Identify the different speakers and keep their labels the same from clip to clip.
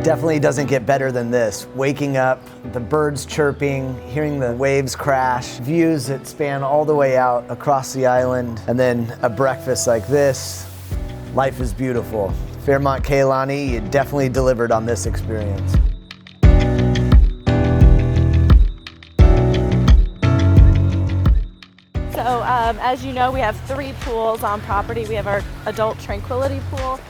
Speaker 1: Definitely doesn't get better than this. Waking up, the birds chirping, hearing the waves crash, views that span all the way out across the island, and then a breakfast like this. Life is beautiful. Fairmont Kea Lani, you definitely delivered on this experience.
Speaker 2: So as you know, we have 3 pools on property. We have our adult tranquility pool,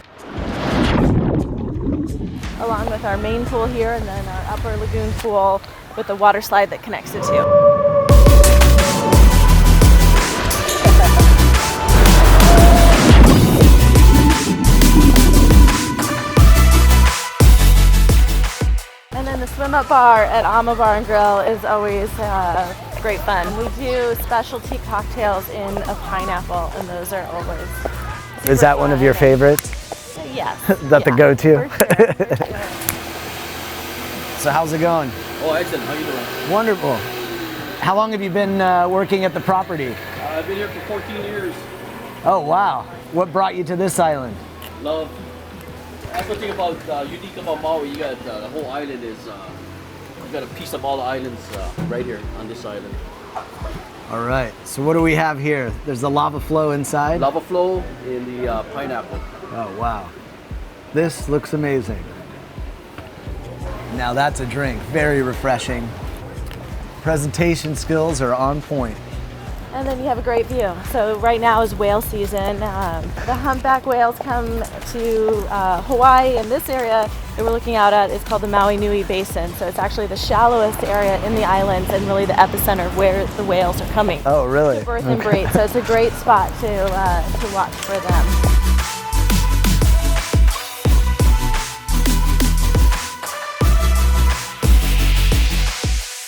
Speaker 2: along with our main pool here, and then our upper lagoon pool with the water slide that connects the two. And then the swim up bar at Ama Bar and Grill is always great fun. We do specialty cocktails in a pineapple, and those are always super
Speaker 1: Is that one of your favorites?
Speaker 2: Yes.
Speaker 1: Is that the go-to?
Speaker 2: For sure.
Speaker 1: So how's it going?
Speaker 3: Oh, excellent. How you doing?
Speaker 1: Wonderful. How long have you been working at the property?
Speaker 3: I've been here for 14 years.
Speaker 1: Oh, wow. What brought you to this island?
Speaker 3: Love. That's the thing about unique about Maui. You got the whole island is you got a piece of all the islands right here on this island.
Speaker 1: All right. So what do we have here? There's the lava flow inside.
Speaker 3: Lava flow in the pineapple.
Speaker 1: Oh, wow. This looks amazing. Now that's a drink. Very refreshing. Presentation skills are on point.
Speaker 2: And then you have a great view. So right now is whale season. The humpback whales come to Hawaii, and this area that we're looking out at is called the Maui Nui Basin. So it's actually the shallowest area in the islands and really the epicenter of where the whales are coming.
Speaker 1: Oh, really?
Speaker 2: To birth and breed. So it's a great spot to watch for them.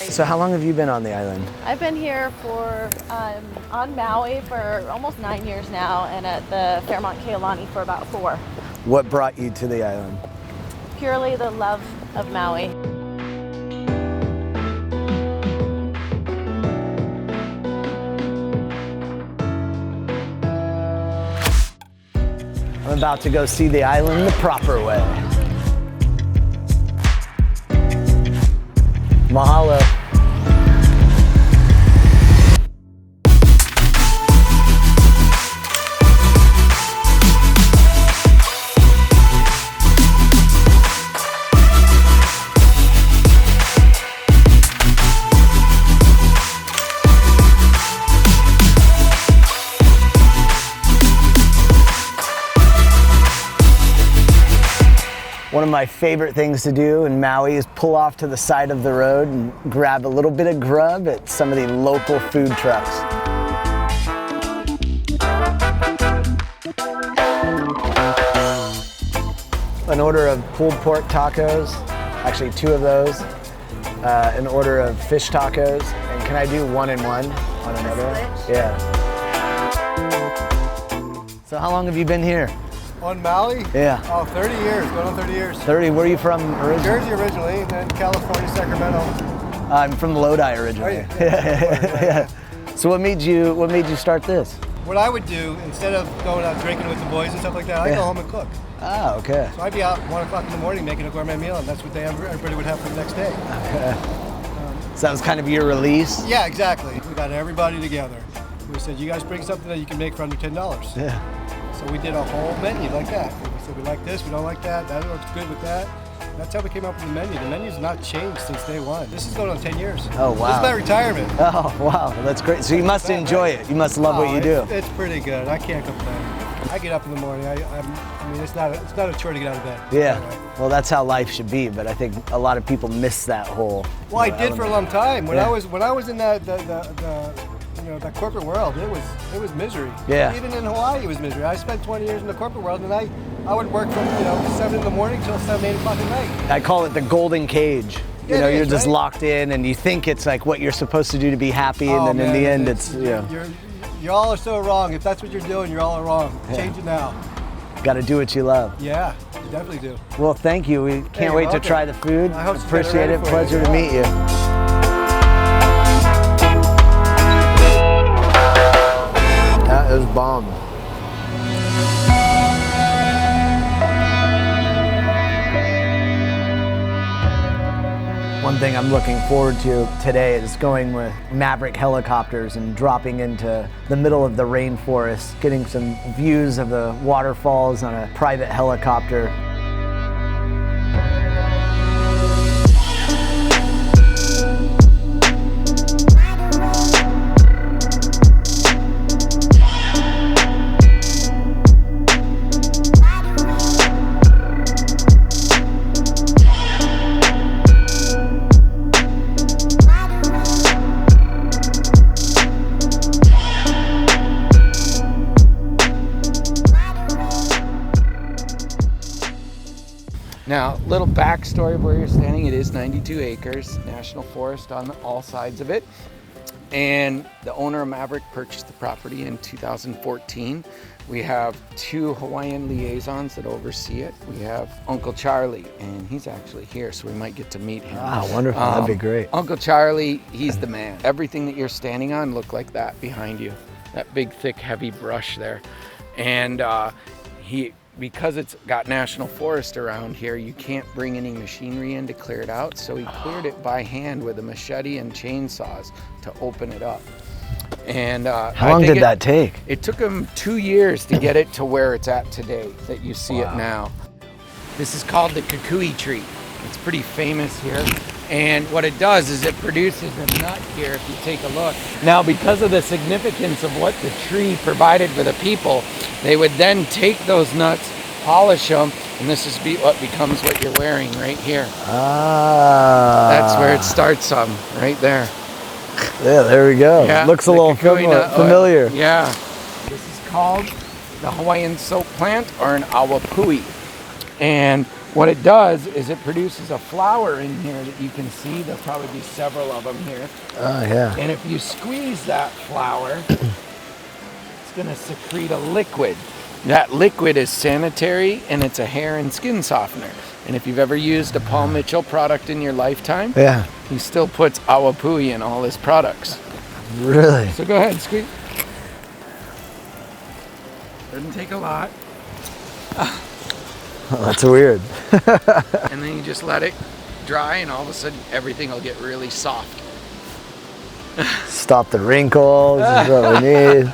Speaker 1: So how long have you been on the island?
Speaker 2: I've been here for, on Maui for almost 9 years now, and at the Fairmont Kea Lani for about 4.
Speaker 1: What brought you to the island?
Speaker 2: Purely the love of Maui.
Speaker 1: I'm about to go see the island the proper way. Mahalo. One of my favorite things to do in Maui is pull off to the side of the road and grab a little bit of grub at some of the local food trucks. An order of pulled pork tacos, actually 2 of those. An order of fish tacos, and can I do 1 and 1 on another? Yeah. So how long have you been here?
Speaker 4: On Maui?
Speaker 1: Yeah.
Speaker 4: Oh, 30 years, going on 30 years.
Speaker 1: 30, where are you from originally?
Speaker 4: Jersey originally, and then California, Sacramento.
Speaker 1: I'm from Lodi originally.
Speaker 4: Oh, yeah.
Speaker 1: So what made you start this?
Speaker 4: What I would do, instead of going out drinking with the boys and stuff like that, I'd go home and cook.
Speaker 1: Ah, okay.
Speaker 4: So I'd be out 1 o'clock in the morning making a gourmet meal, and that's what everybody would have for the next day.
Speaker 1: So that was kind of your release?
Speaker 4: Yeah, exactly. We got everybody together. We said, you guys bring something that you can make for under $10.
Speaker 1: Yeah.
Speaker 4: So we did a whole menu like that. We said, we like this, we don't like that, that looks good with that. That's how we came up with the menu. The menu's not changed since day 1. This is going on 10 years.
Speaker 1: Oh, wow.
Speaker 4: This is my retirement.
Speaker 1: Oh, wow, that's great. So you must enjoy it. You must love what you do.
Speaker 4: It's pretty good. I can't complain. I get up in the morning. I mean, it's not a chore to get out of bed.
Speaker 1: Yeah. Well, that's how life should be. But I think a lot of people miss that whole.
Speaker 4: Well, I did for a long time. When
Speaker 1: Yeah.
Speaker 4: I was in that that corporate world, it was misery.
Speaker 1: Yeah.
Speaker 4: Even in Hawaii, it was misery. I spent 20 years in the corporate world, and I would work from 7 in the morning till 7, 8 o'clock at night.
Speaker 1: I call it the golden cage. You know, you're just
Speaker 4: right?
Speaker 1: locked in, and you think it's like what you're supposed to do to be happy, and then in the end, it's
Speaker 4: You all are so wrong. If that's what you're doing, you're all wrong.
Speaker 1: Yeah.
Speaker 4: Change it now.
Speaker 1: Got to do what you love.
Speaker 4: Yeah, you definitely do.
Speaker 1: Well, thank you. We can't wait to try the food.
Speaker 4: I hope to
Speaker 1: Appreciate it.
Speaker 4: for you.
Speaker 1: Pleasure to meet you. That is bomb. One thing I'm looking forward to today is going with Maverick Helicopters and dropping into the middle of the rainforest, getting some views of the waterfalls on a private helicopter.
Speaker 5: Now, little backstory of where you're standing. It is 92 acres, national forest on all sides of it. And the owner of Maverick purchased the property in 2014. We have 2 Hawaiian liaisons that oversee it. We have Uncle Charlie, and he's actually here, so we might get to meet him.
Speaker 1: Ah, wonderful, that'd be great.
Speaker 5: Uncle Charlie, he's the man. Everything that you're standing on look like that behind you. That big, thick, heavy brush there. And because it's got national forest around here, you can't bring any machinery in to clear it out. So he cleared it by hand with a machete and chainsaws to open it up. And
Speaker 1: how long did that take?
Speaker 5: It took him 2 years to get it to where it's at today, that you see it now. This is called the kukui tree. It's pretty famous here. And what it does is it produces a nut here, if you take a look. Now, because of the significance of what the tree provided for the people, they would then take those nuts, polish them, and this is what becomes what you're wearing right here.
Speaker 1: Ah.
Speaker 5: That's where it starts right there.
Speaker 1: Yeah, there we go.
Speaker 5: Yeah,
Speaker 1: looks a little familiar.
Speaker 5: Yeah. This is called the Hawaiian soap plant, or an awapui. And what it does is it produces a flower in here that you can see. There'll probably be several of them here.
Speaker 1: Oh, yeah.
Speaker 5: And if you squeeze that flower, it's going to secrete a liquid. That liquid is sanitary, and it's a hair and skin softener. And if you've ever used a Paul Mitchell product in your lifetime,
Speaker 1: yeah,
Speaker 5: he still puts awapui in all his products.
Speaker 1: Really?
Speaker 5: So go ahead, squeeze. Doesn't take a lot.
Speaker 1: Oh, that's weird.
Speaker 5: And then you just let it dry, and all of a sudden everything will get really soft.
Speaker 1: Stop the wrinkles is what we need.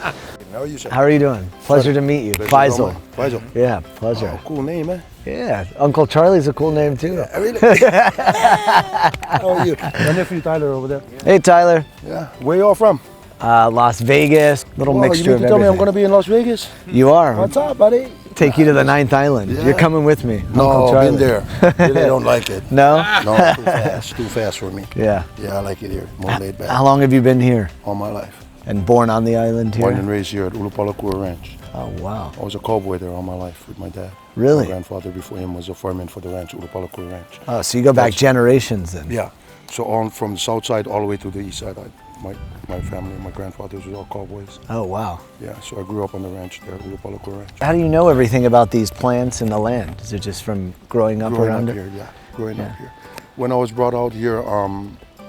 Speaker 1: How are you doing? Pleasure to meet you. FAISAL.
Speaker 6: FAISAL.
Speaker 1: Yeah, pleasure.
Speaker 6: Oh, cool name, man.
Speaker 1: Yeah, Uncle Charlie's a cool name too.
Speaker 6: Yeah, really? How are you?
Speaker 4: My nephew Tyler over there.
Speaker 1: Hey, Tyler.
Speaker 6: Yeah. Where y'all from?
Speaker 1: Las Vegas. Little
Speaker 6: Whoa,
Speaker 1: mixture
Speaker 6: you mean
Speaker 1: of
Speaker 6: to tell me I'm
Speaker 1: everything.
Speaker 6: going to be in Las Vegas?
Speaker 1: You are.
Speaker 6: What's up, buddy?
Speaker 1: Take you to the 9th island.
Speaker 6: Yeah.
Speaker 1: You're coming with me.
Speaker 6: No,
Speaker 1: Uncle
Speaker 6: I've
Speaker 1: Charlie.
Speaker 6: been there. Really don't like it.
Speaker 1: No?
Speaker 6: No, too fast. Too fast for me.
Speaker 1: Yeah.
Speaker 6: Yeah, I like it here. More laid back.
Speaker 1: How long have you been here?
Speaker 6: All my life.
Speaker 1: And born on the island here?
Speaker 6: Born and raised here at Ulupalakua Ranch.
Speaker 1: Oh, wow.
Speaker 6: I was a cowboy there all my life with my dad.
Speaker 1: Really?
Speaker 6: My grandfather before him was a foreman for the ranch, Ulupalakua Ranch.
Speaker 1: Oh, so you go back generations then?
Speaker 6: Yeah. So on from the south side all the way to the east side, my family, my grandfathers were all cowboys.
Speaker 1: Oh, wow.
Speaker 6: Yeah, so I grew up on the ranch there, Ulupalakua Ranch.
Speaker 1: How do you know everything about these plants and the land? Is it just from growing up around it?
Speaker 6: Here, yeah, growing up here. When I was brought out here,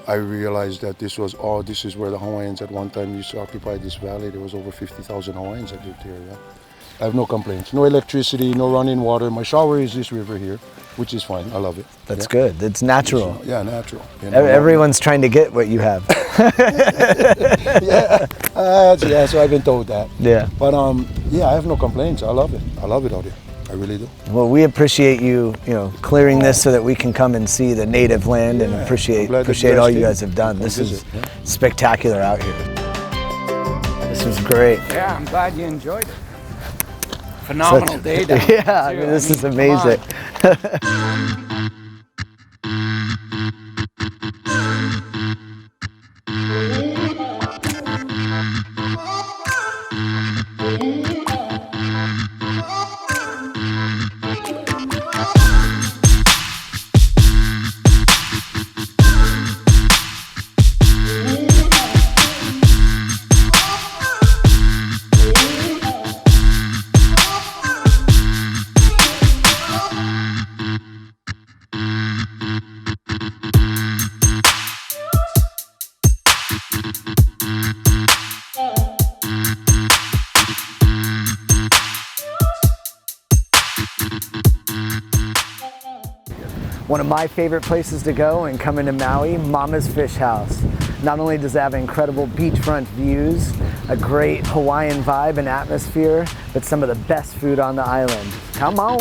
Speaker 6: I realized that this is where the Hawaiians at one time used to occupy this valley. There was over 50,000 Hawaiians that lived here, yeah. I have no complaints. No electricity, no running water. My shower is this river here, which is fine. I love it.
Speaker 1: That's good. It's natural.
Speaker 6: Yeah, natural. You know,
Speaker 1: Everyone's trying to get what you have.
Speaker 6: yeah, so I've been told that.
Speaker 1: Yeah.
Speaker 6: But yeah, I have no complaints. I love it. I love it out here. I really do.
Speaker 1: Well, we appreciate you, clearing this so that we can come and see the native land and appreciate all you guys have done. This is spectacular out here. This was great.
Speaker 5: Yeah, I'm glad you enjoyed it. Phenomenal day down here,
Speaker 1: Yeah, I
Speaker 5: too.
Speaker 1: mean, this is
Speaker 5: come
Speaker 1: amazing. One of my favorite places to go and come into Maui, Mama's Fish House. Not only does it have incredible beachfront views, a great Hawaiian vibe and atmosphere, but some of the best food on the island. Come on!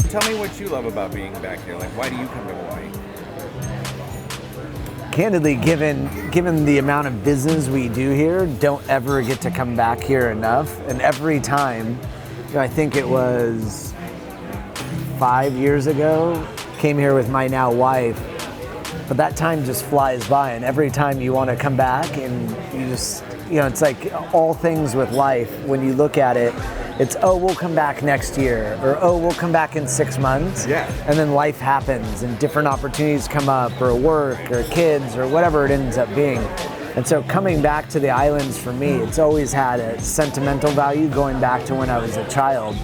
Speaker 7: Tell me what you love about being back here. Like, why do you come to Hawaii?
Speaker 1: Candidly, given the amount of business we do here, don't ever get to come back here enough. And every time, I think it was 5 years ago, came here with my now wife, but that time just flies by, and every time you want to come back, and you just, it's like all things with life, when you look at it, it's, oh, we'll come back next year, or oh, we'll come back in 6 months.
Speaker 7: Yeah.
Speaker 1: And then life happens and different opportunities come up, or work, or kids, or whatever it ends up being. And so coming back to the islands for me, it's always had a sentimental value going back to when I was a child.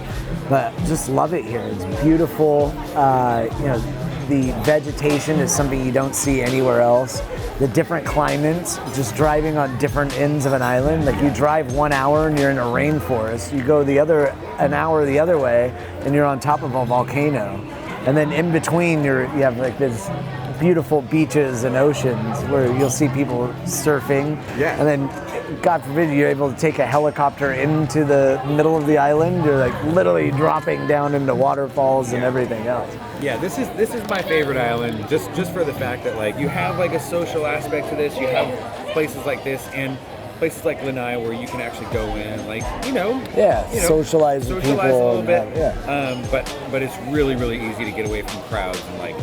Speaker 1: But just love it here. It's beautiful. The vegetation is something you don't see anywhere else. The different climates, just driving on different ends of an island. Like you drive 1 hour and you're in a rainforest. You go an hour the other way and you're on top of a volcano. And then in between you have like this beautiful beaches and oceans where you'll see people surfing.
Speaker 7: Yeah.
Speaker 1: And then God forbid you're able to take a helicopter into the middle of the island. You're like literally dropping down into waterfalls and everything else.
Speaker 7: Yeah, this is my favorite island, just for the fact that like you have like a social aspect to this. You have places like this and places like Lanai where you can actually go in, like
Speaker 1: socialize with people
Speaker 7: a little bit. But it's really easy to get away from crowds and like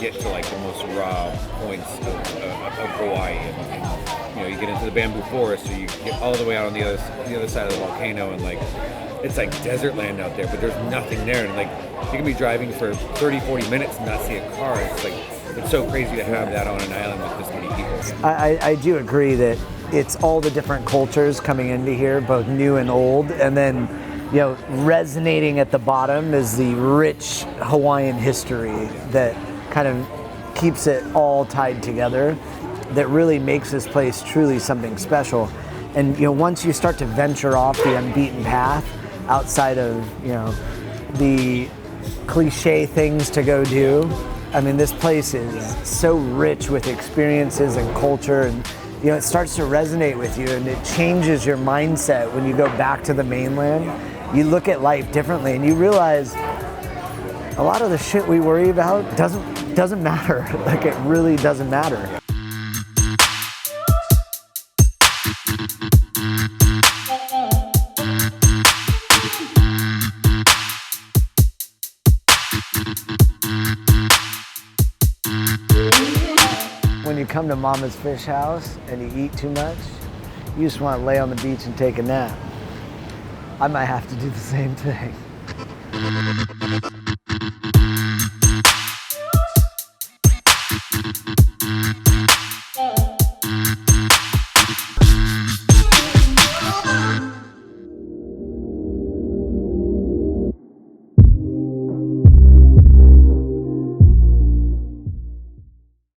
Speaker 7: get to like the most raw points of Hawaii. And, you get into the bamboo forest, or you get all the way out on the other side of the volcano, and like it's like desert land out there, but there's nothing there. And like you can be driving for 30-40 minutes and not see a car. It's so crazy to have that on an island with this many people.
Speaker 1: I do agree that it's all the different cultures coming into here, both new and old, and then resonating at the bottom is the rich Hawaiian history that kind of keeps it all tied together, that really makes this place truly something special. And once you start to venture off the unbeaten path outside of the cliche things to go do, I mean, this place is so rich with experiences and culture, and it starts to resonate with you, and it changes your mindset when you go back to the mainland. You look at life differently, and you realize a lot of the shit we worry about doesn't matter. Like, it really doesn't matter. When you come to Mama's Fish House and you eat too much, you just want to lay on the beach and take a nap. I might have to do the same thing.